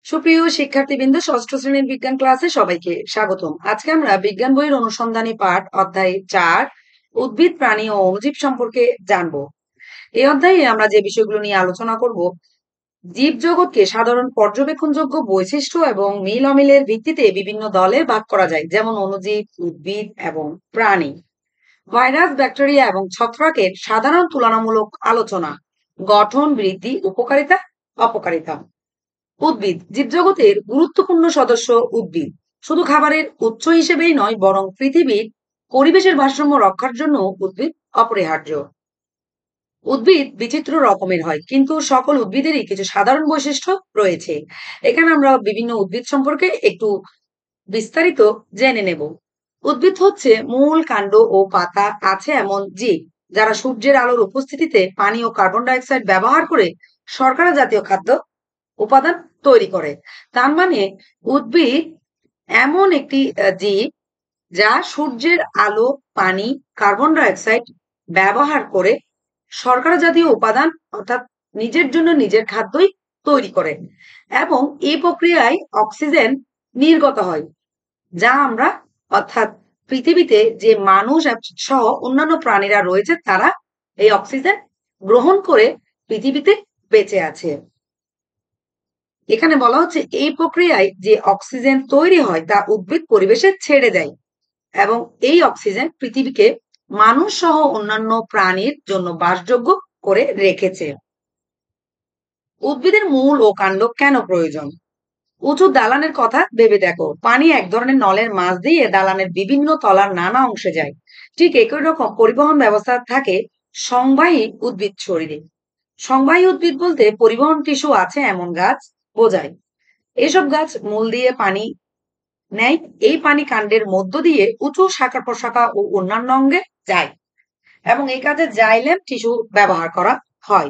সুপ্রিয় শিক্ষার্থীবৃন্দ, ষষ্ঠ শ্রেণীর বিজ্ঞান ক্লাসে সবাইকে স্বাগতম। আজকে আমরা বিজ্ঞান বইয়ের অনুসন্ধানী পাঠ অধ্যায় 4 উদ্ভিদ, প্রাণী ও অণুজীব সম্পর্কে জানবো। এই অধ্যায়ে আমরা যে বিষয়গুলো নিয়ে আলোচনা করব, জীব জগৎকে সাধারণ পর্যবেক্ষণযোগ্য বৈশিষ্ট্য এবং মিল অমিলের ভিত্তিতে বিভিন্ন দলে ভাগ করা যায়, যেমন অণুজীব, উদ্ভিদ এবং প্রাণী। ভাইরাস, ব্যাকটেরিয়া এবং ছত্রাকের সাধারণ তুলনামূলক আলোচনা, গঠন, বৃদ্ধি, উপকারিতা, অপকারিতা। উদ্ভিদ জীবজগতের গুরুত্বপূর্ণ সদস্য। উদ্ভিদ শুধু খাবারের উৎস হিসেবেই নয়, বরং পৃথিবীর পরিবেশের ভারসাম্য রক্ষার জন্য উদ্ভিদ অপরিহার্য। উদ্ভিদ বিচিত্র রকমের হয়, কিন্তু সকল উদ্ভিদেরই কিছু সাধারণ বৈশিষ্ট্য রয়েছে। এখানে আমরা বিভিন্ন উদ্ভিদ সম্পর্কে একটু বিস্তারিত জেনে নেব। উদ্ভিদ হচ্ছে মূল, কাণ্ড ও পাতা আছে এমন জীব যারা সূর্যের আলোর উপস্থিতিতে পানি ও কার্বন ডাই অক্সাইড ব্যবহার করে শর্করা জাতীয় খাদ্য উপাদান তৈরি করে। তার মানে উদ্ভিদ এমন একটি জীব যা সূর্যের আলো, পানি, কার্বন ডাই অক্সাইড ব্যবহার করে শর্করা জাতীয় উপাদান অর্থাৎ নিজের জন্য নিজের খাদ্যই তৈরি করে, এবং এই প্রক্রিয়ায় অক্সিজেন নির্গত হয়, যা আমরা অর্থাৎ পৃথিবীতে যে মানুষ সহ অন্যান্য প্রাণীরা রয়েছে তারা এই অক্সিজেন গ্রহণ করে পৃথিবীতে বেঁচে আছে। এখানে বলা হচ্ছে এই প্রক্রিয়ায় যে অক্সিজেন তৈরি হয় তা উদ্ভিদ পরিবেশে ছেড়ে দেয়, এবং এই অক্সিজেন পৃথিবীকে মানুষ সহ অন্যান্য প্রাণীর জন্য বাসযোগ্য করে রেখেছে। উদ্ভিদের মূল ও কাণ্ড কেন প্রয়োজন? উঁচু দালানের কথা ভেবে দেখো, পানি এক ধরনের নলের মাঝ দিয়ে দালানের বিভিন্ন তলার নানা অংশে যায়। ঠিক একই রকম পরিবহন ব্যবস্থা থাকে সংবাহী উদ্ভিদ শরীরে। সংবাহী উদ্ভিদ বলতে পরিবহন টিস্যু আছে এমন গাছ বোঝায়। এসব গাছ মূল দিয়ে পানি নেয়, এই পানি কাণ্ডের মধ্য দিয়ে উঁচু শাখা প্রশাখা ও অন্যান্য অঙ্গে যায়, এবং এই কাজে জাইলেম টিস্যু ব্যবহার করা হয়।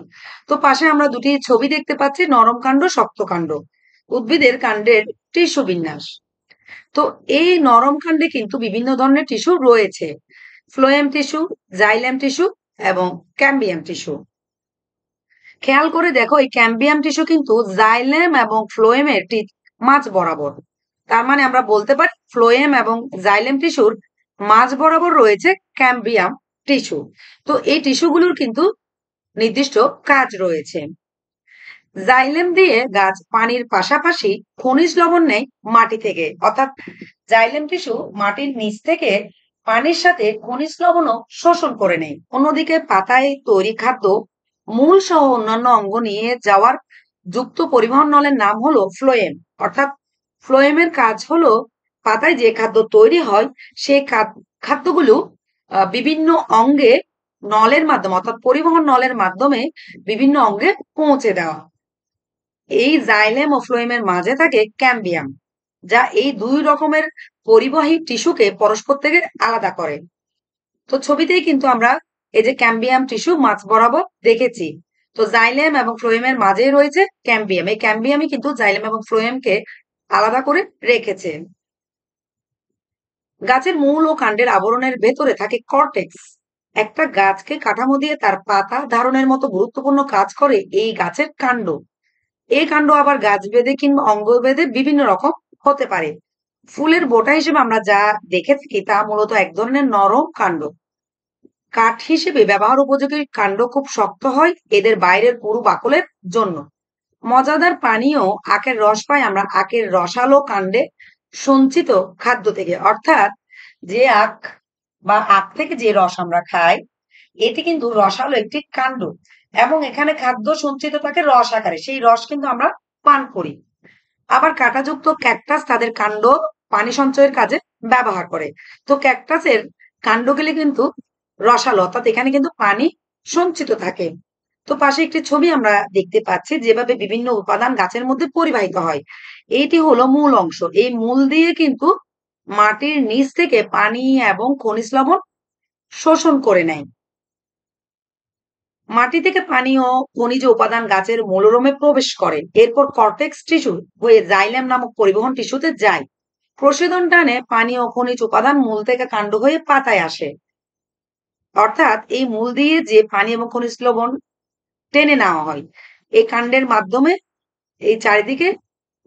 তো পাশে আমরা দুটি ছবি দেখতে পাচ্ছি, নরম কাণ্ড, শক্ত কাণ্ড, উদ্ভিদের কাণ্ডের টিস্যু বিন্যাস। তো এই নরম কাণ্ডে কিন্তু বিভিন্ন ধরনের টিস্যু রয়েছে, ফ্লোয়েম টিস্যু, জাইলেম টিস্যু এবং ক্যাম্বিয়াম টিস্যু। খেয়াল করে দেখো, এই ক্যাম্বিয়াম টিস্যু কিন্তু জাইলেম এবং ফ্লোয়েমের ঠিক মাঝ বরাবর। তার মানে আমরা বলতে পারি ফ্লোয়েম এবং জাইলেম টিস্যুর মাঝ বরাবর রয়েছে ক্যাম্বিয়াম টিস্যু। তো এই টিস্যুগুলোর কিন্তু নির্দিষ্ট কাজ রয়েছে। জাইলেম দিয়ে গাছ পানির পাশাপাশি খনিজ লবণ নেয় মাটি থেকে, অর্থাৎ জাইলেম টিস্যু মাটির নিচ থেকে পানির সাথে খনিজ লবণও শোষণ করে নেয়। অন্যদিকে পাতায় তৈরি খাদ্য মূল সহ অন্যান্য অঙ্গ নিয়ে যাওয়ার যুক্ত পরিবহন নলের নাম হলো ফ্লোয়েম। অর্থাৎ ফ্লোয়েমের কাজ হলো পাতায় যে খাদ্য তৈরি হয় সেই খাদ্যগুলো বিভিন্ন অঙ্গে নলের মাধ্যমে অর্থাৎ পরিবহন নলের মাধ্যমে বিভিন্ন অঙ্গে পৌঁছে দেওয়া। এই জাইলেম ও ফ্লোয়েমের মাঝে থাকে ক্যাম্বিয়াম, যা এই দুই রকমের পরিবাহী টিস্যুকে পরস্পর থেকে আলাদা করে। তো ছবিতেই কিন্তু আমরা এই যে ক্যাম্বিয়াম টিস্যু মাঝ বরাবর দেখেছি। তো জাইলেম এবং ফ্লোয়েমের মাঝেই রয়েছে ক্যাম্বিয়াম। এই ক্যাম্বিয়ামই কিন্তু জাইলেম এবং ফ্লোয়েমকে আলাদা করে রেখেছে। গাছের মূল ও কাণ্ডের আবরণের ভেতরে থাকে কর্টেক্স। একটা গাছকে কাঠামো দিয়ে তার পাতা ধারণের মতো গুরুত্বপূর্ণ কাজ করে এই গাছের কাণ্ড। এই কাণ্ড আবার গাছ বেঁধে কিংবা অঙ্গ বেঁধে বিভিন্ন রকম হতে পারে। ফুলের বোটা হিসেবে আমরা যা দেখে থাকি তা মূলত এক ধরনের নরম কাণ্ড। কাঠ হিসেবে ব্যবহার উপযোগী কাণ্ড খুব শক্ত হয় এদের বাইরের পুরু বাকলের জন্য। মজাদার পানীয় আখের রস পাই আমরা আখের রসালো কাণ্ডে সঞ্চিত খাদ্য থেকে, অর্থাৎ যে আখ বা আখ থেকে যে রস আমরা খাই এটি কিন্তু রসালো একটি কাণ্ড, এবং এখানে খাদ্য সঞ্চিত থাকে রস আকারে, সেই রস কিন্তু আমরা পান করি। আবার কাঁটাযুক্ত ক্যাকটাস তাদের কাণ্ড পানি সঞ্চয়ের কাজে ব্যবহার করে। তো ক্যাকটাসের কাণ্ডগুলি কিন্তু রসালো, অর্থাৎ এখানে কিন্তু পানি সঞ্চিত থাকে। তো পাশে একটি ছবি আমরা দেখতে পাচ্ছি যেভাবে বিভিন্ন উপাদান গাছের মধ্যে পরিবাহিত হয়। এইটি হলো মূল অংশ। এই মূল দিয়ে কিন্তু মাটির নিচ থেকে পানি এবং খনিজ লবণ শোষণ করে নেয়। মাটি থেকে পানি ও খনিজ উপাদান গাছের মূলরোমে প্রবেশ করে, এরপর কর্টেক্স টিস্যু হয়ে জাইলেম নামক পরিবহন টিস্যুতে যায়। প্রসেদন টানে পানি ও খনিজ উপাদান মূল থেকে কাণ্ড হয়ে পাতায় আসে। অর্থাৎ এই মূল দিয়ে যে পানি এবং খনিজ লবণ টেনে নেওয়া হয় এই কাণ্ডের মাধ্যমে এই চারিদিকে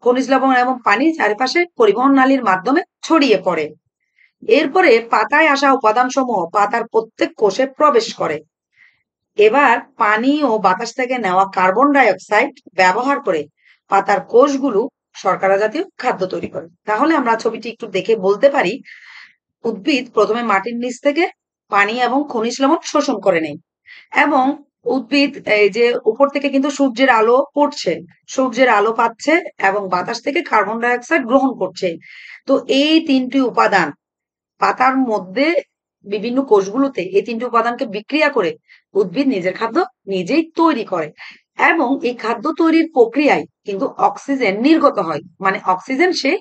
খনিজ লবণ এবং পানি চারপাশে পরিবহন নালীর মাধ্যমে ছড়িয়ে পড়ে। এরপরে পাতায় আসা উপাদান সমূহ পাতার প্রত্যেক কোষে প্রবেশ করে। এবার পানি ও বাতাস থেকে নেওয়া কার্বন ডাই অক্সাইড ব্যবহার করে পাতার কোষগুলো শর্করা জাতীয় খাদ্য তৈরি করে। তাহলে আমরা ছবিটি একটু দেখে বলতে পারি, উদ্ভিদ প্রথমে মাটির নিচ থেকে পানি এবং খনিজ লবণ শোষণ করে নেয় এবং উদ্ভিদ এই যে উপর থেকে কিন্তু সূর্যের আলো পড়ছে, সূর্যের আলো পাচ্ছে এবং বাতাস থেকে কার্বন ডাই অক্সাইড গ্রহণ করছে। তো এই তিনটি উপাদান পাতার মধ্যে বিভিন্ন কোষগুলোতে এই তিনটি উপাদানকে বিক্রিয়া করে উদ্ভিদ নিজের খাদ্য নিজেই তৈরি করে এবং এই খাদ্য তৈরির প্রক্রিয়ায় কিন্তু অক্সিজেন নির্গত হয়, মানে অক্সিজেন সে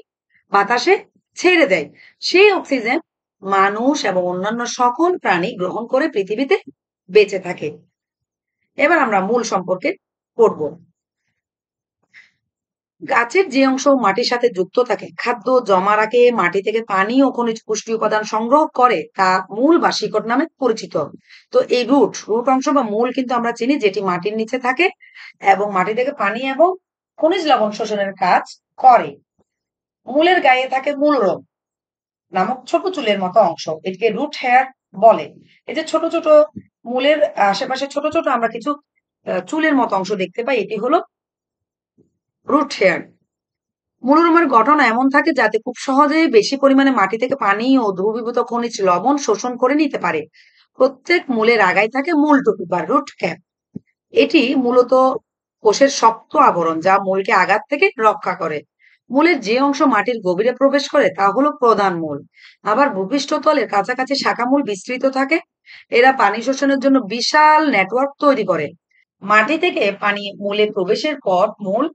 বাতাসে ছেড়ে দেয়। সেই অক্সিজেন মানুষ এবং অন্যান্য সকল প্রাণী গ্রহণ করে পৃথিবীতে বেঁচে থাকে। এবার আমরা মূল সম্পর্কে পড়ব। গাছের যে অংশ মাটির সাথে যুক্ত থাকে, খাদ্য জমা রাখে, মাটি থেকে পানি ও খনিজ পুষ্টি উপাদান সংগ্রহ করে, তা মূল বা শিকড় নামে পরিচিত। তো এই রুট রুট অংশ বা মূল কিন্তু আমরা চিনি, যেটি মাটির নিচে থাকে এবং মাটি থেকে পানি এবং খনিজ লবণ শোষণের কাজ করে। মূলের গায়ে থাকে মূলরোগ নামক ছোট চুলের মতো অংশ, এটিকে রুট হেয়ার বলে। এই যে ছোট ছোট মূলের আশেপাশে ছোট ছোট আমরা কিছু চুলের মতো অংশ দেখতে পাই, এটি হলো রুট হেয়ার। মূলরোমের গঠন এমন থাকে যাতে খুব সহজেই বেশি পরিমাণে মাটি থেকে পানি ও দ্রবীভূত খনিজ লবণ শোষণ করে নিতে পারে। প্রত্যেক মূলের আগায় থাকে মূল টুপি বা রুট ক্যাপ। এটি মূলত কোষের শক্ত আবরণ, যা মূলকে আঘাত থেকে রক্ষা করে। মূলের যে অংশ মাটির গভীরে প্রবেশ করে তা হলো প্রধান মূল। আবার ভূপৃষ্ঠতলের কাছাকাছি শাখা মূল বিস্তৃত থাকে। এরা পানি শোষণের জন্য বিশাল নেটওয়ার্ক তৈরি করে। মাটি থেকে পানি মূলে প্রবেশের পর মূল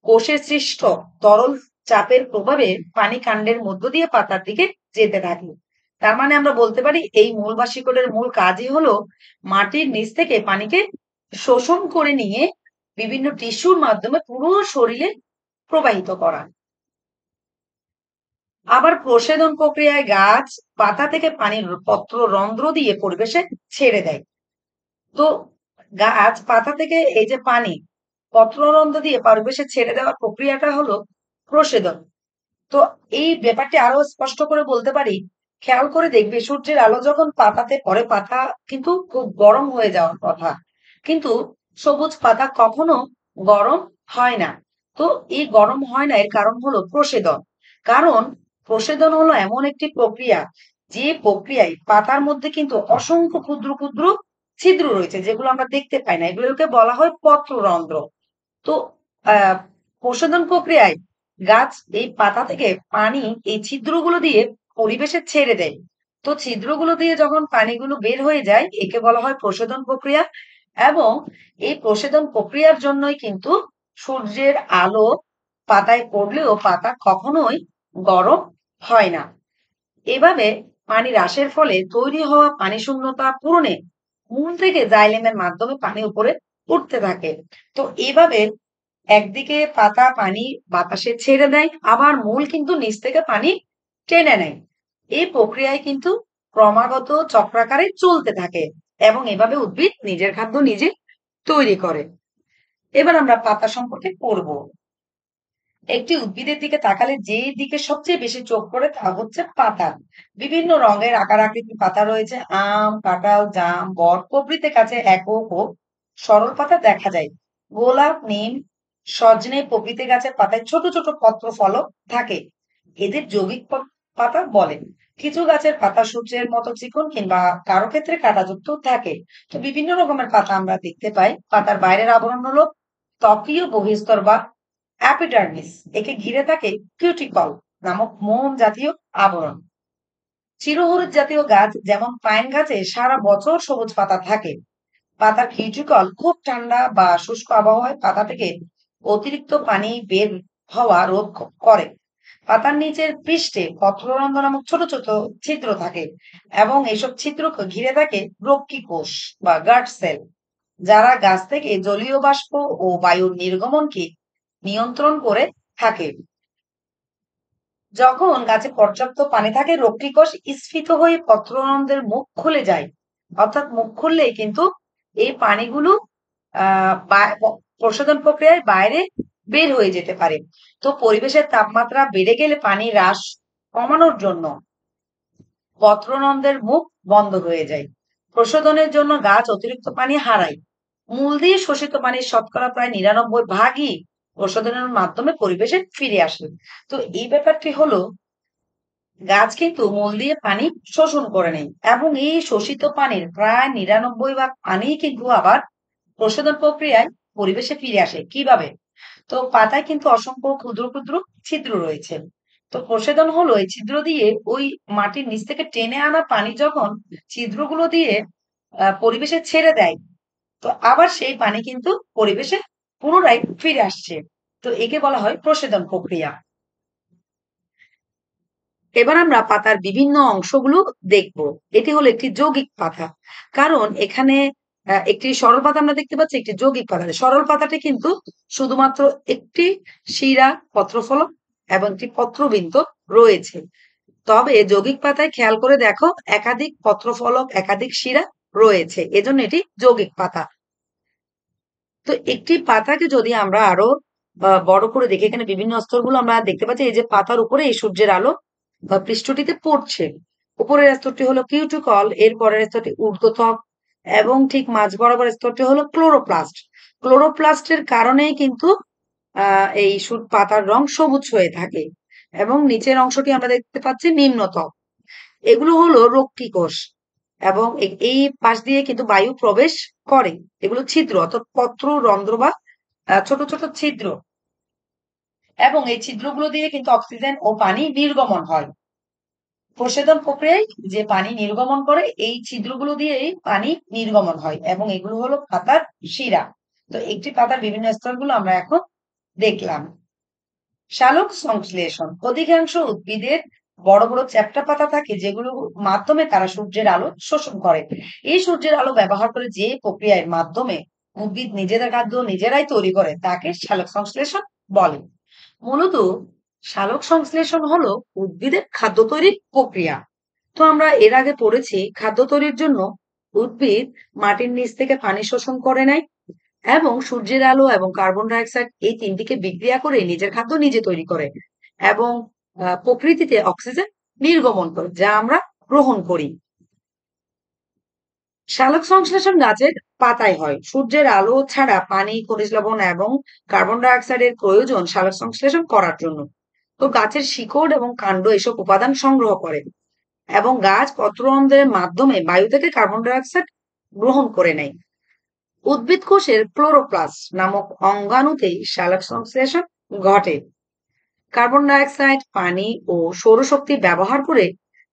কোষে সৃষ্ট তরল চাপের প্রভাবে পানি কাণ্ডের মধ্য দিয়ে পাতার দিকে যেতে থাকে। তার মানে আমরা বলতে পারি এই মূল বা শিকড়ের মূল কাজই হলো মাটির নিচ থেকে পানিকে শোষণ করে নিয়ে বিভিন্ন টিস্যুর মাধ্যমে পুরো শরীরে প্রবাহিত করা। আবার প্রসেদন প্রক্রিয়ায় গাছ পাতা থেকে পানির পত্র রন্ধ্র দিয়ে পরিবেশে ছেড়ে দেয়। তো গাছ পাতা থেকে এই যে পানি পত্ররন্ধ্র দিয়ে পরিবেশে ছেড়ে দেওয়ার প্রক্রিয়াটা হলো প্রসেদন। তো এই ব্যাপারটি আরো স্পষ্ট করে বলতে পারি, খেয়াল করে দেখবে সূর্যের আলো যখন পাতাতে পড়ে পাতা কিন্তু খুব গরম হয়ে যাওয়ার কথা, কিন্তু সবুজ পাতা কখনো গরম হয় না। তো এই গরম হয় না এর কারণ হলো প্রসেদন। কারণ প্রসেদন হলো এমন একটি প্রক্রিয়া যে প্রক্রিয়ায় পাতার মধ্যে কিন্তু অসংখ্য ক্ষুদ্র ক্ষুদ্র ছিদ্র রয়েছে, যেগুলো আমরা দেখতে পাই না, এগুলোকে বলা হয় পত্ররন্ধ্র। তো আহ প্রশোধন প্রক্রিয়ায় গাছ এই পাতা থেকে পানি এই ছিদ্রগুলো দিয়ে পরিবেশে ছেড়ে দেয়। তো ছিদ্রগুলো দিয়ে যখন পানিগুলো বের হয়ে যায় একে বলা হয় প্রশোধন প্রক্রিয়া। এবং এই প্রশোধন প্রক্রিয়ার জন্যই কিন্তু সূর্যের আলো পাতায় পড়লেও পাতা কখনোই গরম হয় না। এভাবে পানি হ্রাসের ফলে তৈরি হওয়া পানি শূন্যতা পূরণে মূল থেকে জাইলেমের মাধ্যমে পানি উপরে উঠতে থাকে। তো এভাবে একদিকে পাতা পানি বাতাসে ছেড়ে দেয়, আবার মূল কিন্তু নিচ থেকে পানি টেনে নেয়। এই প্রক্রিয়ায় কিন্তু ক্রমাগত চক্রাকারে চলতে থাকে এবং এভাবে উদ্ভিদ নিজের খাদ্য নিজে তৈরি করে। এবার আমরা পাতা সম্পর্কে পড়ব। একটি উদ্ভিদের দিকে তাকালে যে দিকে সবচেয়ে বেশি চোখ পড়ে তা হচ্ছে পাতা। বিভিন্ন রঙের আকার আকৃতির পাতা রয়েছে। আম, কাঁঠাল, জাম, বট প্রভৃতি গাছে একক ও সরল পাতা দেখা যায়। গোলাপ, নিম, সজনে প্রভৃতি গাছের পাতায় ছোট ছোট পত্র ফলক থাকে। এদের যৌগিক পাতা বলে। কিছু গাছের পাতা সূর্যের মতো চিকন কিংবা কারো ক্ষেত্রে কাঁটাযুক্ত থাকে। তো বিভিন্ন রকমের পাতা আমরা দেখতে পাই। পাতার বাইরের আবরণ হলো ত্বকীয় বহিস্তর বা অ্যাপিডার্মিস। একে ঘিরে থাকে কিউটিকল নামক মোম জাতীয় আবরণ। চিরহরিৎ জাতীয় গাছ যেমন পাইন গাছে সারা বছর সবুজ পাতা থাকে। পাতার কিউটিকল খুব ঠান্ডা বা শুষ্ক আবহাওয়ায় পাতা থেকে অতিরিক্ত পানি বের হওয়া রোধ করে। পাতার নিচের পৃষ্ঠে পত্ররন্ধ্র নামক ছোট ছোট ছিদ্র থাকে এবং এইসব ছিদ্রকে ঘিরে থাকে রক্ষী কোষ বা গার্ড সেল, যারা গাছ থেকে জলীয় বাষ্প ও বায়ুর নির্গমনকে নিয়ন্ত্রণ করে থাকে। যখন গাছে পর্যাপ্ত পানি থাকে রক্ষী কোষ স্ফীত হয়ে পত্ররন্ধ্রের মুখ খুলে যায়। অর্থাৎ মুখ খুললেই কিন্তু এই পানিগুলো প্রশোধন প্রক্রিয়ায় বাইরে বের হয়ে যেতে পারে। তো পরিবেশের তাপমাত্রা বেড়ে গেলে পানি হ্রাস কমানোর জন্য পত্ররন্ধ্রের মুখ বন্ধ হয়ে যায়। প্রশোধনের জন্য গাছ অতিরিক্ত পানি হারায়। মূল দিয়ে শোষিত পানির শতকরা প্রায় 99 ভাগই প্রশোধনের মাধ্যমে পরিবেশে ফিরে আসে। তো এই ব্যাপারটি হলো গাছ কিন্তু মূল দিয়ে পানি শোষণ করে নেয় এবং এই শোষিত পানির প্রায় 99 ভাগ পানি কিন্তু আবার প্রশোধন প্রক্রিয়ায় পরিবেশে ফিরে আসে। কিভাবে? তো পাতায় কিন্তু অসংখ্য ক্ষুদ্র ক্ষুদ্র ছিদ্র রয়েছে। তো প্রশোধন হলো এই ছিদ্র দিয়ে ওই মাটির নিচ থেকে টেনে আনা পানি যখন ছিদ্রগুলো দিয়ে পরিবেশে ছেড়ে দেয়, তো আবার সেই পানি কিন্তু পরিবেশে পুনরায় ফিরে আসছে। তো একে বলা হয় প্রশোধন প্রক্রিয়া। এবার আমরা পাতার বিভিন্ন অংশগুলো দেখব। এটি হলো একটি যৌগিক পাতা। কারণ এখানে একটি সরল পাতা আমরা দেখতে পাচ্ছি, একটি যৌগিক পাতা। সরল পাতাটি কিন্তু শুধুমাত্র একটি শিরা, পত্রফলক এবং একটি পত্রবিন্দু রয়েছে। তবে যৌগিক পাতায় খেয়াল করে দেখো একাধিক পত্রফলক, একাধিক শিরা রয়েছে। এজন্য এটি যৌগিক পাতা। তো একটি পাতাকে যদি আমরা আরো বড় করে দেখি, এখানে বিভিন্ন স্তরগুলো আমরা দেখতে পাচ্ছি। এই যে পাতার উপরে এই সূর্যের আলো পৃষ্ঠটিতে পড়ছে। উপরের স্তরটি হলো কিউটিকল, এর পরের স্তরটি ঊর্ধ্বত্বক এবং ঠিক মাঝ বরাবর স্তরটি হলো ক্লোরোপ্লাস্ট। ক্লোরোপ্লাস্টের কারণেই কিন্তু এই পাতার রং সবুজ হয়ে থাকে এবং নিচের অংশটি আমরা দেখতে পাচ্ছি নিম্নত্বক। এগুলো হলো রক্ষী কোষ এবং এই পাশ দিয়ে কিন্তু বায়ু প্রবেশ করে। এগুলো ছিদ্র অর্থাৎ পত্র রন্ধ্র বা ছোট ছোট ছিদ্র, এবং এই ছিদ্রগুলো দিয়ে কিন্তু অক্সিজেন ও পানি নির্গমন হয়। প্রশোধন প্রক্রিয়ায় যে পানি নির্গমন করে এই ছিদ্রগুলো দিয়েই পানি নির্গমন হয় এবং এগুলো হলো পাতার শিরা। তো একটি পাতার বিভিন্ন স্তরগুলো আমরা এখন দেখলাম। শালক সংশ্লেষণ। অধিকাংশ উদ্ভিদের বড় বড় চ্যাপ্টা পাতা থাকে যেগুলোর মাধ্যমে তারা সূর্যের আলো শোষণ করে। এই সূর্যের আলো ব্যবহার করে যে প্রক্রিয়ার মাধ্যমে উদ্ভিদ নিজেদের খাদ্য নিজেরাই তৈরি করে তাকে শালক সংশ্লেষণ বলে। মূলত সালোক সংশ্লেষণ হলো উদ্ভিদের খাদ্য তৈরির প্রক্রিয়া। তো আমরা এর আগে পড়েছি খাদ্য তৈরির জন্য উদ্ভিদ মাটির নিচ থেকে পানি শোষণ করে নেয় এবং সূর্যের আলো এবং কার্বন ডাই অক্সাইড এই তিনটিকে বিক্রিয়া করে নিজের খাদ্য নিজে তৈরি করে এবং প্রকৃতিতে অক্সিজেন নির্গমন করে যা আমরা গ্রহণ করি। সালোক সংশ্লেষণ গাছের পাতায় হয়। সূর্যের আলো ছাড়া পানি, খনিজ লবণ এবং কার্বন ডাই অক্সাইডের প্রয়োজন সালোক সংশ্লেষণ করার জন্য। তো গাছের শিকড় এবং কাণ্ড এসব উপাদান সংগ্রহ করে এবং গাছ পত্ররন্ধ্রের মাধ্যমে বায়ু থেকে কার্বন ডাই অক্সাইড গ্রহণ করে নেয়। উদ্ভিদ কোষের ক্লোরোপ্লাস্ট নামক অঙ্গাণুতেই সালোক সংশ্লেষণ ঘটে। কার্বন ডাই অক্সাইড, পানি ও সৌরশক্তি ব্যবহার করে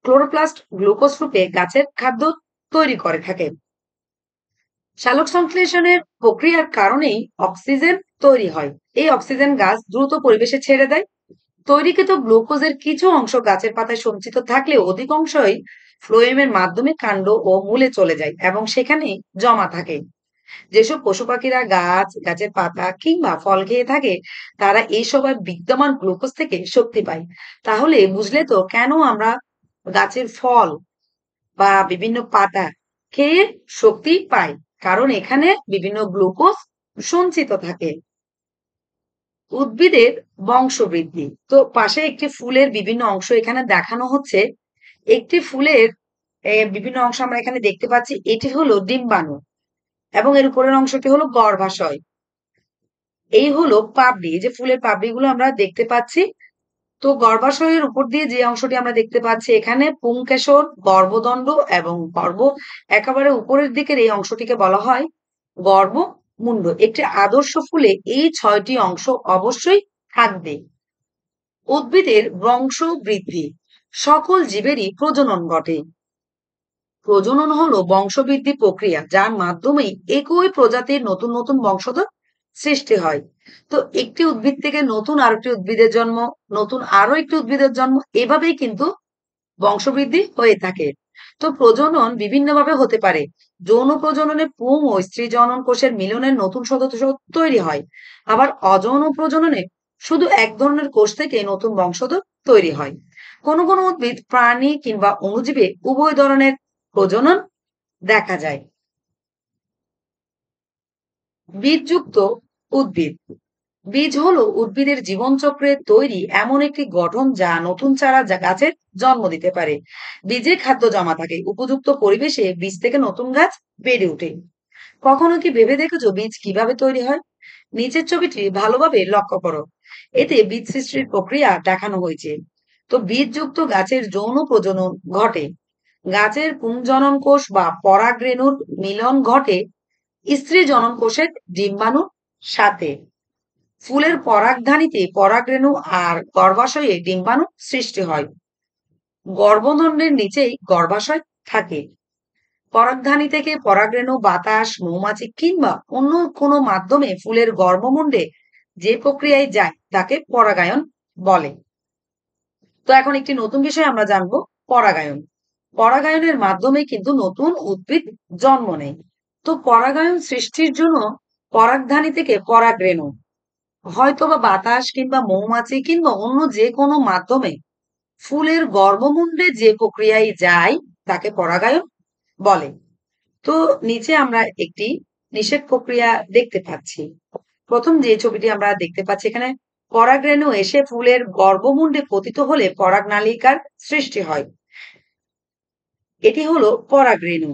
ক্লোরোপ্লাস্ট গ্লুকোজ রূপে গাছের খাদ্য তৈরি করে থাকে। সালোক সংশ্লেষণের প্রক্রিয়ার কারণেই অক্সিজেন তৈরি হয়। এই অক্সিজেন গাছ দ্রুত পরিবেশে ছেড়ে দেয়। তৈরিকৃত গ্লুকোজের কিছু অংশ গাছের পাতায় সঞ্চিত থাকলেও অধিকাংশই ফ্লোয়েমের মাধ্যমে কাণ্ড ও মূলে চলে যায় এবং সেখানে জমা থাকে। যেসব পশু পাখিরা গাছ, গাছের পাতা কিংবা ফল খেয়ে থাকে তারা এই সময় বিদ্যমান গ্লুকোজ থেকে শক্তি পায়। তাহলে বুঝলে তো কেন আমরা গাছের ফল বা বিভিন্ন পাতা খেয়ে শক্তি পাই, কারণ এখানে বিভিন্ন গ্লুকোজ সঞ্চিত থাকে। উদ্ভিদের বংশবৃদ্ধি। তো পাশে একটি ফুলের বিভিন্ন অংশ এখানে দেখানো হচ্ছে। একটি ফুলের বিভিন্ন অংশ আমরা এখানে দেখতে পাচ্ছি। এটি হলো ডিম্বাণু এবং এর উপরের অংশটি হলো গর্ভাশয়। এই হলো পাপড়ি, যে ফুলের পাপড়িগুলো আমরা দেখতে পাচ্ছি। তো গর্ভাশয়ের উপর দিয়ে যে অংশটি আমরা দেখতে পাচ্ছি এখানে পুংকেশর, গর্ভদণ্ড এবং গর্ভ একেবারে উপরের দিকের এই অংশটিকে বলা হয় গর্ভমুণ্ড। একটি আদর্শ ফুলে এই 6টি অংশ অবশ্যই থাকবে। উদ্ভিদের বংশ বৃদ্ধি। সকল জীবেরই প্রজনন ঘটে। প্রজনন হলো বংশবৃদ্ধি প্রক্রিয়া যার মাধ্যমে একই প্রজাতির নতুন নতুন বংশধর সৃষ্টি হয়। তো একটি উদ্ভিদ থেকে নতুন আরেকটি উদ্ভিদের জন্ম, নতুন আরো একটি উদ্ভিদের জন্ম, এভাবেই কিন্তু বংশবৃদ্ধি হয়ে থাকে। তো প্রজনন বিভিন্নভাবে হতে পারে। যৌন প্রজননে পুং ও স্ত্রী জনন কোষের মিলনের নতুন সদস্য তৈরি হয়। আবার অযৌন প্রজননে শুধু এক ধরনের কোষ থেকে নতুন বংশধর তৈরি হয়। কোনো কোনো উদ্ভিদ, প্রাণী কিংবা অণুজীবে উভয় ধরনের প্রজনন দেখা যায়। বীজযুক্ত উদ্ভিদ। বীজ হলো উদ্ভিদের জীবনচক্রে তৈরি এমন একটি গঠন যা নতুন চারা যা গাছের জন্ম দিতে পারে। বীজে খাদ্য জমা থাকে, উপযুক্ত পরিবেশে বীজ থেকে নতুন গাছ বেড়ে ওঠে। কখনো কি ভেবে দেখেছো বীজ কিভাবে তৈরি হয়? নিচের ছবিটি ভালোভাবে লক্ষ্য করো। এতে বীজ সৃষ্টির প্রক্রিয়া দেখানো হয়েছে। তো বীজযুক্ত গাছের যৌন প্রজনন ঘটে। গাছের পুংজনন কোষ বা পরাগরেণুর মিলন ঘটে স্ত্রী জনন কোষের ডিম্বাণুর সাথে। ফুলের পরাগধানীতে পরাগরেণু আর গর্ভাশয়ে ডিম্বাণু সৃষ্টি হয়। গর্ভদণ্ডের নিচেই গর্ভাশয় থাকে। পরাগধানী থেকে পরাগরেণু বাতাস, মৌমাছি কিংবা অন্য কোনো মাধ্যমে ফুলের গর্ভমুণ্ডে যে প্রক্রিয়ায় যায় তাকে পরাগায়ন বলে। তো এখন একটি নতুন বিষয় আমরা জানবো, পরাগায়ন। পরাগায়নের মাধ্যমে কিন্তু নতুন উদ্ভিদ জন্ম নেয়। তো পরাগায়ন সৃষ্টির জন্য পরাগধানী থেকে পরাগরেণু হয়তোবা বাতাস কিংবা মৌমাছি কিংবা অন্য যে কোনো মাধ্যমে ফুলের গর্ভমুণ্ডে যে প্রক্রিয়ায় যায় তাকে পরাগায়ন বলে। তো নিচে আমরা একটি নিষেক প্রক্রিয়া দেখতে পাচ্ছি। প্রথম যে ছবিটি আমরা দেখতে পাচ্ছি এখানে, পরাগরেণু এসে ফুলের গর্ভমুণ্ডে পতিত হলে পরাগনালিকার সৃষ্টি হয়। এটি হলো পরাগরেণু।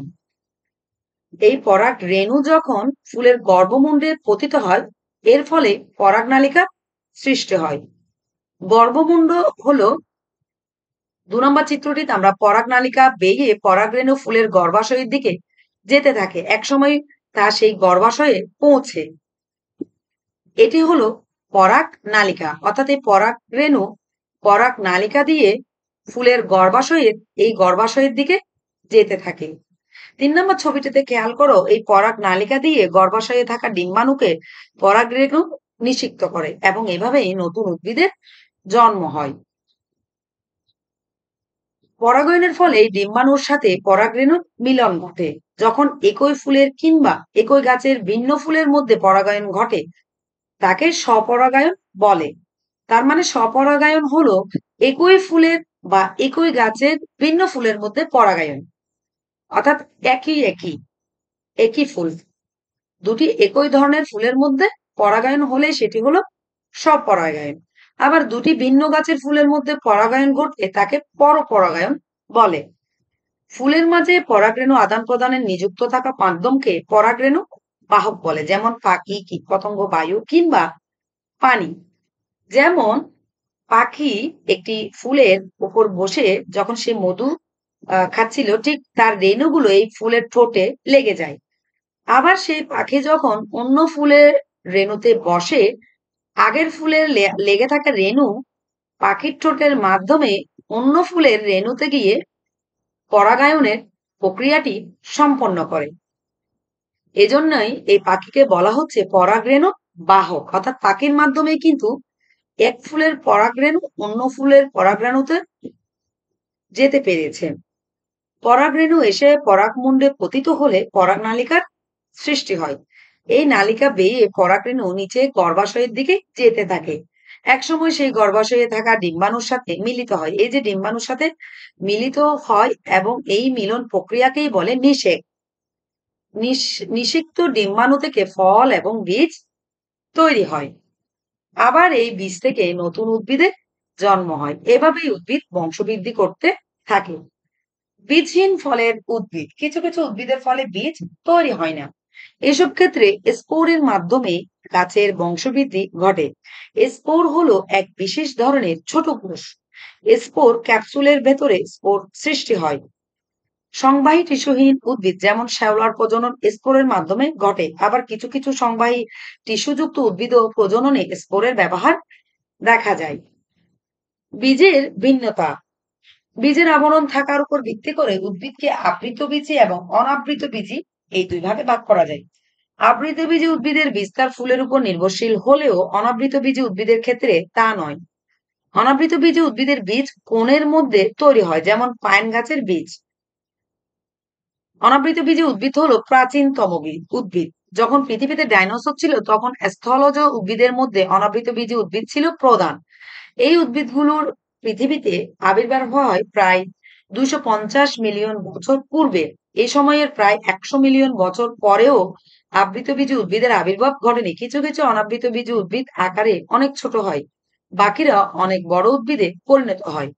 এই পরাগরেণু যখন ফুলের গর্ভমুণ্ডে পতিত হয় এর ফলে পরাগনালিকা সৃষ্টি হয়। গর্ভমুণ্ড হলো ২ নম্বর চিত্রটিতে আমরা পরাগনালিকা বেয়ে পরাগরেণু ফুলের গর্ভাশয়ের দিকে যেতে থাকে। একসময় তা সেই গর্ভাশয়ে পৌঁছে। এটি হলো পরাগ নালিকা, অর্থাৎ এই পরাগরেণু পরাগ নালিকা দিয়ে ফুলের গর্ভাশয়ের এই গর্ভাশয়ের দিকে যেতে থাকে। ৩ নম্বর ছবিটিতে খেয়াল করো, এই পরাগ নালিকা দিয়ে গর্ভাশয়ে থাকা ডিম্বাণুকে পরাগরেণু নিষিক্ত করে এবং এভাবেই নতুন উদ্ভিদের জন্ম হয়। পরাগায়নের ফলে ডিম্বাণুর সাথে পরাগরেণুর মিলন ঘটে। যখন একই ফুলের কিংবা একই গাছের ভিন্ন ফুলের মধ্যে পরাগায়ন ঘটে তাকে স্বপরাগায়ন বলে। তার মানে স্বপরাগায়ন হলো একই ফুলের বা একই গাছের ভিন্ন ফুলের মধ্যে পরাগায়ন, অর্থাৎ একই একই একই ফুল দুটি একই ধরনের ফুলের মধ্যে পরাগায়ন হলে সেটি হলো স্বপরাগায়ন। আবার দুটি ভিন্ন গাছের ফুলের মধ্যে পরাগায়ন ঘটলে তাকে পরপরাগায়ন বলে। ফুলের মাঝে পরাগরেণু আদান প্রদানের নিযুক্ত থাকা মাধ্যমকে পরাগরেণু বাহক বলে, যেমন পাখি, কীটপতঙ্গ, বায়ু কিংবা পানি। যেমন পাখি একটি ফুলের উপর বসে যখন সে মধু খাচ্ছিল, ঠিক তার রেণুগুলো এই ফুলের ঠোঁটে লেগে যায়। আবার সেই পাখি যখন অন্য ফুলের রেণুতে বসে, আগের ফুলের লেগে থাকা রেণু পাখির ঠোঁটের মাধ্যমে অন্য ফুলের রেণুতে গিয়ে পরাগায়নের প্রক্রিয়াটি সম্পন্ন করে। এজন্যই এই পাখিকে বলা হচ্ছে পরাগরেণু বাহক, অর্থাৎ পাখির মাধ্যমে কিন্তু এক ফুলের পরাগরেণু অন্য ফুলের পরাগরেণুতে যেতে পেরেছে। পরাগরেণু এসে পরাগমুণ্ডে পতিত হলে পরাগনালিকার সৃষ্টি হয়। এই নালিকা বেয়ে পরাগরেণু নিচে গর্ভাশয়ের দিকে যেতে থাকে। একসময় সেই গর্ভাশয়ে থাকা ডিম্বাণুর সাথে মিলিত হয়। এই যে ডিম্বাণুর সাথে মিলিত হয় এবং এই মিলন প্রক্রিয়াকেই বলে নিষেক। নিষিক্ত ডিম্বাণু থেকে ফল এবং বীজ তৈরি হয়। আবার এই বীজ থেকে নতুন উদ্ভিদের জন্ম হয়। এভাবেই উদ্ভিদ বংশবৃদ্ধি করতে থাকে। বীজহীন ফলের উদ্ভিদ, কিছু কিছু উদ্ভিদের ফলে বীজ তৈরি হয় না। এসব ক্ষেত্রে স্পোরের মাধ্যমে গাছের বংশবৃদ্ধি ঘটে। স্পোর হলো এক বিশেষ ধরনের ছোট কোষ। স্পোর ক্যাপসুলের ভেতরে স্পোর সৃষ্টি হয়। সংবাহী টিস্যুহীন উদ্ভিদ যেমন শ্যাওলার প্রজনন স্পোরের মাধ্যমে ঘটে। আবার কিছু কিছু সংবাহী টিস্যুযুক্ত উদ্ভিদ ও প্রজননে স্পোরের ব্যবহার দেখা যায়। বীজের ভিন্নতা, বীজের আবরণ থাকার উপর ভিত্তি করে উদ্ভিদকে আবৃতবীজী এবং অনাবৃতবীজী এই দুই ভাগে ভাগ করা যায়। আবৃতবীজী উদ্ভিদের বিস্তার ফুলের উপর নির্ভরশীল হলেও অনাবৃতবীজী উদ্ভিদের ক্ষেত্রে তা নয়। অনাবৃতবীজী উদ্ভিদের বীজ কোণের মধ্যে তৈরি হয়, যেমন পাইন গাছের বীজ। অনাবৃতবীজী উদ্ভিদ হলো প্রাচীনতম উদ্ভিদ। যখন পৃথিবীতে ডাইনোসর ছিল তখন স্থলজ উদ্ভিদের মধ্যে অনাবৃতবীজী উদ্ভিদ ছিল প্রধান। এই উদ্ভিদগুলোর পৃথিবীতে আবির্ভাব হয় প্রায় 250 মিলিয়ন বছর পূর্বে। এ সময়ের প্রায় 100 মিলিয়ন বছর পরেও আবৃতবীজী উদ্ভিদের আবির্ভাব ঘটেনি। কিছু কিছু অনাবৃতবীজী উদ্ভিদ আকারে অনেক ছোট হয়, বাকিরা অনেক বড় উদ্ভিদে পরিণত হয়।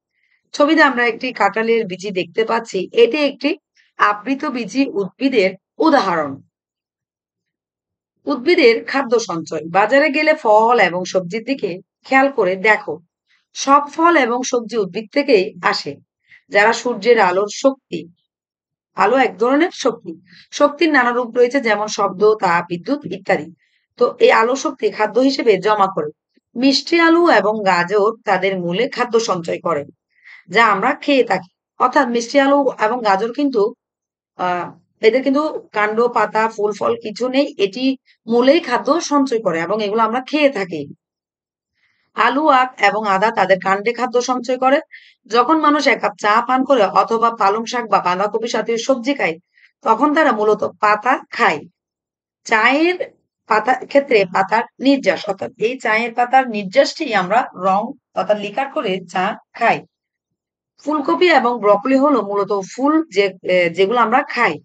ছবিতে আমরা একটি কাঁঠালের বীজি দেখতে পাচ্ছি। এটি একটি আবৃতবীজী উদ্ভিদের উদাহরণ। উদ্ভিদের খাদ্য সঞ্চয়। বাজারে গেলে ফল এবং সবজির দিকে খেয়াল করে দেখো, সব ফল এবং সবজি উদ্ভিদ থেকেই আসে। যারা সূর্যের আলোর শক্তি, আলো এক ধরনের শক্তি, শক্তির নানা রূপ রয়েছে, যেমন শব্দ, তাপ, বিদ্যুৎ ইত্যাদি। তো এই আলো শক্তি খাদ্য হিসেবে জমা করে। মিষ্টি আলু এবং গাজর তাদের মূলে খাদ্য সঞ্চয় করে, যা আমরা খেয়ে থাকি। অর্থাৎ মিষ্টি আলু এবং গাজর কিন্তু আহ এদের কিন্তু কাণ্ড, পাতা, ফুল, ফল কিছু নেই, এটি মূলেই খাদ্য সঞ্চয় করে এবং এগুলো আমরা খেয়ে থাকি। আলু, আখ এবং আদা তাদের কাণ্ডে খাদ্য সঞ্চয় করে। যখন মানুষ এক কাপ চা পান করে অথবা পালং শাক বা বাঁধাকপি জাতীয় সবজি খায়, তখন তারা মূলত পাতা খায়। চায়ের পাতা ক্ষেত্রে পাতার নির্যাস, অর্থাৎ এই চায়ের পাতার নির্যাসটি আমরা রং অর্থাৎ লিকার করে চা খাই। ফুলকপি এবং ব্রকলি হলো মূলত ফুল, যেগুলো আমরা খাই।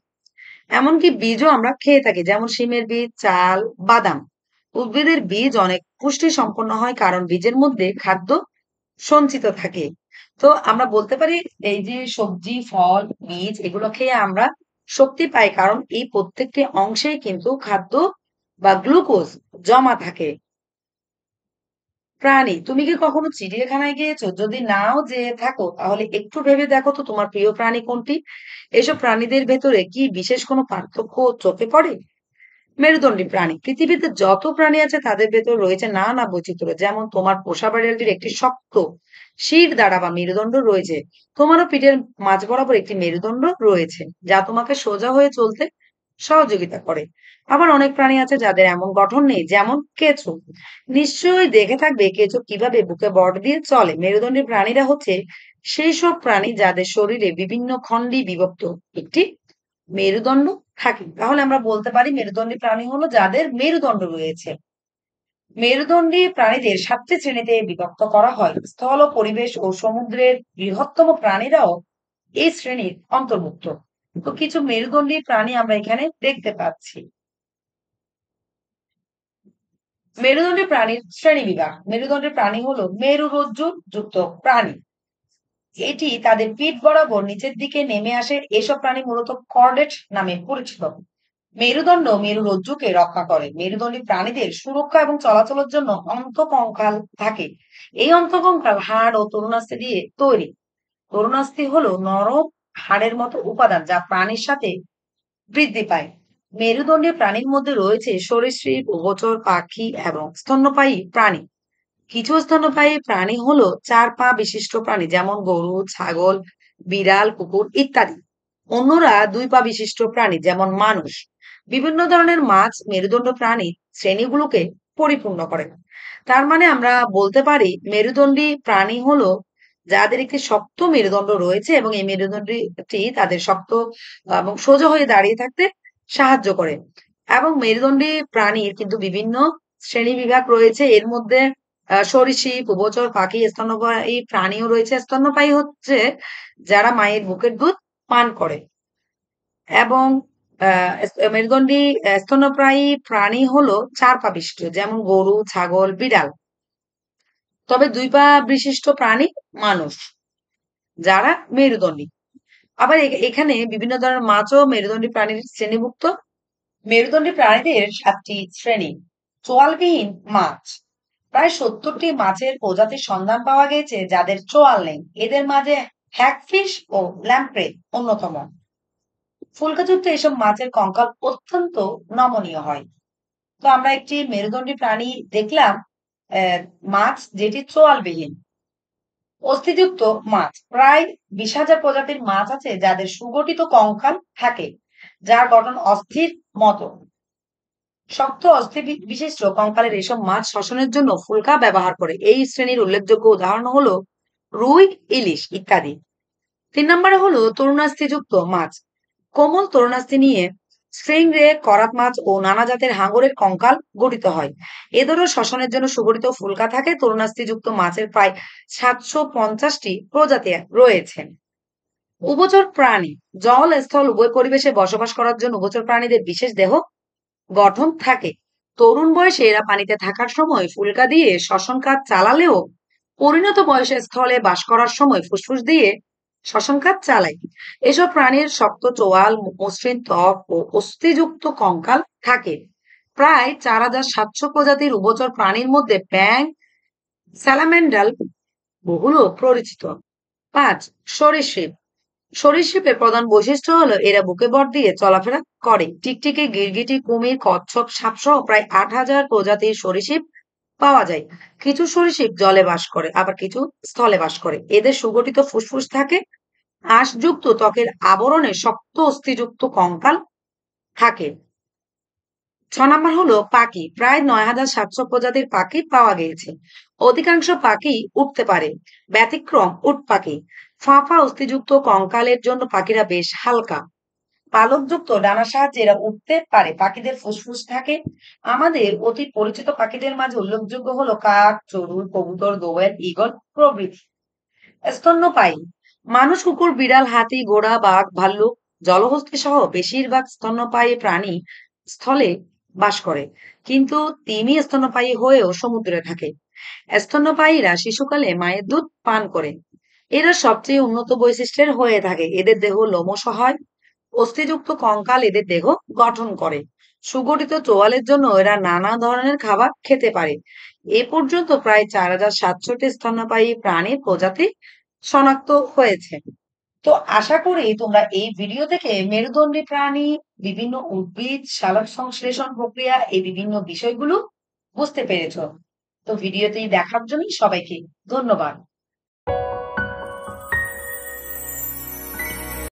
এমনকি বীজও আমরা খেয়ে থাকি, যেমন শিমের বীজ, চাল, বাদাম। উদ্ভিদের বীজ অনেক পুষ্টি সম্পন্ন হয় কারণ বীজের মধ্যে খাদ্য সঞ্চিত থাকে। তো আমরা বলতে পারি এই যে সবজি, ফল, বীজ এগুলো খেয়ে আমরা শক্তি পাই, কারণ এই প্রত্যেকটি অংশেই কিন্তু খাদ্য বা গ্লুকোজ জমা থাকে। প্রাণী। তুমি কি কখনো চিড়িয়াখানায় গিয়েছো? যদি নাও যেয়ে থাকো তাহলে একটু ভেবে দেখো তো তোমার প্রিয় প্রাণী কোনটি। এসব প্রাণীদের ভেতরে কি বিশেষ কোনো পার্থক্য চোখে পড়ে? মেরুদণ্ডী প্রাণী। পৃথিবীতে যত প্রাণী আছে তাদের ভেতর রয়েছে নানা বৈচিত্র্য। যেমন তোমার পোষা বিড়ালটির একটি শক্ত শির দ্বারা বা মেরুদণ্ড রয়েছে। তোমারও পিঠের মাঝ বরাবর একটি মেরুদণ্ড রয়েছে, যা তোমাকে সোজা হয়ে চলতে সহযোগিতা করে। আবার অনেক প্রাণী আছে যাদের এমন গঠন নেই, যেমন কেঁচো। নিশ্চয়ই দেখে থাকবে কেঁচো কিভাবে বুকে ভর দিয়ে চলে। মেরুদণ্ডী প্রাণীরা হচ্ছে সেই সব প্রাণী যাদের শরীরে বিভিন্ন খণ্ডে বিভক্ত একটি মেরুদণ্ড থাকে। তাহলে আমরা বলতে পারি মেরুদণ্ডী প্রাণী হলো যাদের মেরুদণ্ড রয়েছে। মেরুদণ্ডী প্রাণীদের 7টি শ্রেণীতে বিভক্ত করা হয়। স্থল, পরিবেশ ও সমুদ্রের বৃহত্তম প্রাণীরাও এই শ্রেণীর অন্তর্ভুক্ত। তো কিছু মেরুদণ্ডী প্রাণী আমরা এখানে দেখতে পাচ্ছি। মেরুদণ্ডী প্রাণীর শ্রেণী বিভাগ। মেরুদণ্ডী প্রাণী হলো মেরুরজ্জু যুক্ত প্রাণী। এটি তাদের পিঠ বরাবর নিচের দিকে নেমে আসে। এসব প্রাণী মূলত কর্ডেট নামে পরিচিত। মেরুদণ্ড মেরুরজ্জুকে রক্ষা করে। মেরুদণ্ডী প্রাণীদের সুরক্ষা এবং চলাচলের জন্য অন্তঃকঙ্কাল থাকে। এই অন্তঃকঙ্কাল হাড় ও তরুণাস্থি দিয়ে তৈরি। তরুণাস্থি হলো নরম হাড়ের মতো উপাদান যা প্রাণীর সাথে বৃদ্ধি পায়। মেরুদণ্ডী প্রাণীর মধ্যে রয়েছে সরীসৃপ, উভচর, পাখি এবং স্তন্যপায়ী প্রাণী। কিছু স্তন্যপায়ী প্রাণী হলো 4 পা বিশিষ্ট প্রাণী, যেমন গরু, ছাগল, বিড়াল, কুকুর ইত্যাদি। অন্যরা 2 পা বিশিষ্ট প্রাণী, যেমন মানুষ। বিভিন্ন ধরনের মাছ মেরুদণ্ড প্রাণী শ্রেণীগুলোকে পরিপূর্ণ করে। তার মানে আমরা বলতে পারি মেরুদণ্ডী প্রাণী হলো যাদের একটি শক্ত মেরুদণ্ড রয়েছে এবং এই মেরুদণ্ডটি তাদের শক্ত এবং সোজা হয়ে দাঁড়িয়ে থাকতে সাহায্য করে। এবং মেরুদণ্ডী প্রাণীর কিন্তু বিভিন্ন শ্রেণী বিভাগ রয়েছে। এর মধ্যে সরীসৃপ, উভচর, পাখি, স্তন্যপায়ী প্রাণীও রয়েছে। স্তন্যপায়ী হচ্ছে যারা মায়ের বুকের দুধ পান করে। এবং মেরুদণ্ডী স্তন্যপায়ী প্রাণী হলো 4 পা বিশিষ্ট, যেমন গরু, ছাগল, বিড়াল। তবে 2 পা বিশিষ্ট প্রাণী মানুষ, যারা মেরুদণ্ডী। আবার এখানে বিভিন্ন ধরনের মাছও মেরুদণ্ডী প্রাণীর শ্রেণীভুক্ত। মেরুদণ্ডী প্রাণীদের 7টি শ্রেণী। চোয়ালবিহীন মাছ। প্রায় 70টি মাছের প্রজাতির সন্ধান পাওয়া গেছে যাদের চোয়াল নেই। এদের মাঝে হ্যাগফিশ ও ল্যাম্প্রে অন্যতম। ফুলকাযুক্ত এসব মাছের কঙ্কাল অত্যন্ত নমনীয় হয়। তো আমরা একটি মেরুদণ্ডী প্রাণী দেখলাম, মাছ যেটি চোয়ালবিহীন। অস্থিযুক্ত মাছ। প্রায় 20,000 প্রজাতির মাছ আছে যাদের সুগঠিত কঙ্কাল থাকে, যার গঠন অস্থির মতো। শক্ত অস্থি বিশিষ্ট কঙ্কালের এসব মাছ শ্বসনের জন্য ফুলকা ব্যবহার করে। এই শ্রেণীর উল্লেখযোগ্য উদাহরণ হলো রুই, ইলিশ ইত্যাদি। 3 নম্বরে হলো তরুণাস্থিযুক্ত মাছ। কোমল তরুণাস্থি নিয়ে স্ট্রিংরে, করাত মাছ ও নানা জাতের হাঙরের কঙ্কাল গঠিত হয়। এদেরও শ্বসনের জন্য সুগঠিত ফুলকা থাকে। তরুণাস্থিযুক্ত মাছের প্রায় 750টি প্রজাতি রয়েছে। উভচর প্রাণী, জল স্থল উভয় পরিবেশে বসবাস করার জন্য উভচর প্রাণীদের বিশেষ দেহ গঠন থাকে। তরুণ বয়সে এরা পানিতে থাকার সময় ফুলকা দিয়ে শ্বসন কাজ চালালেও পরিণত বয়সে স্থলে বাস করার সময় ফুসফুস দিয়ে শ্বসন কাজ চালায়। এসব প্রাণীর শক্ত চোয়াল, মসৃণ ত্বক ও অস্থিযুক্ত কঙ্কাল থাকে। প্রায় ৪,৭০০ প্রজাতির উভচর প্রাণীর মধ্যে ব্যাঙ, স্যালামেন্ডাল বহুল পরিচিত। ৫. সরীসৃপ। সরীসৃপের প্রধান বৈশিষ্ট্য হলো এরা বুকে ভর দিয়ে চলাফেরা করে। টিকটিকি, গিরগিটি, কুমির, কচ্ছপ, সাপসহ প্রায় ৮,০০০ প্রজাতির সরীসৃপ পাওয়া যায়। কিছু সরীসৃপ জলে বাস করে, আবার কিছু স্থলে বাস করে। এদের সুগঠিত ফুসফুস থাকে, আঁশযুক্ত ত্বকের আবরণে শক্ত অস্থিযুক্ত কঙ্কাল থাকে। ৬ নাম্বার হলো পাখি। প্রায় ৯,৭০০ প্রজাতির পাখি পাওয়া গিয়েছে। অধিকাংশ পাখি উঠতে পারে, ব্যতিক্রম উট পাখি। ফাঁপা অস্থিযুক্ত কঙ্কালের জন্য পাখিরা বেশ হালকা। পালকযুক্ত ডানার সাহায্যে এরা উঠতে পারে। পাখিদের ফুসফুস থাকে। আমাদের অতি পরিচিত পাখিদের মাঝে উল্লেখযোগ্য হলো কাক, চড়ুই, কবুতর, দোয়েল, ঈগল প্রভৃতি। স্তন্যপায়ী। মানুষ, কুকুর, বিড়াল, হাতি, ঘোড়া, বাঘ, ভাল্লুক, জলহস্তী সহ বেশিরভাগ স্তন্যপায়ী প্রাণী স্থলে বাস করে, কিন্তু তিমি স্তন্যপায়ী হয়েও সমুদ্রে থাকে। স্তন্যপায়ীরা শিশুকালে মায়ের দুধ পান করে। এরা সবচেয়ে উন্নত বৈশিষ্ট্যের হয়ে থাকে। এদের দেহ লোমশ হয়, অস্থিযুক্ত কঙ্কাল এদের দেহ গঠন করে। সুগঠিত চোয়ালের জন্য এরা নানা ধরনের খাবার খেতে পারে। এ পর্যন্ত প্রায় ৪,৭০০টি স্তন্যপায়ী প্রাণীর প্রজাতি শনাক্ত হয়েছে। তো আশা করি তোমরা এই ভিডিও থেকে মেরুদণ্ডী প্রাণী, বিভিন্ন উদ্ভিদ, সালোক সংশ্লেষণ প্রক্রিয়া, এই বিভিন্ন বিষয়গুলো বুঝতে পেরেছো। তো ভিডিওটি দেখার জন্য সবাইকে ধন্যবাদ।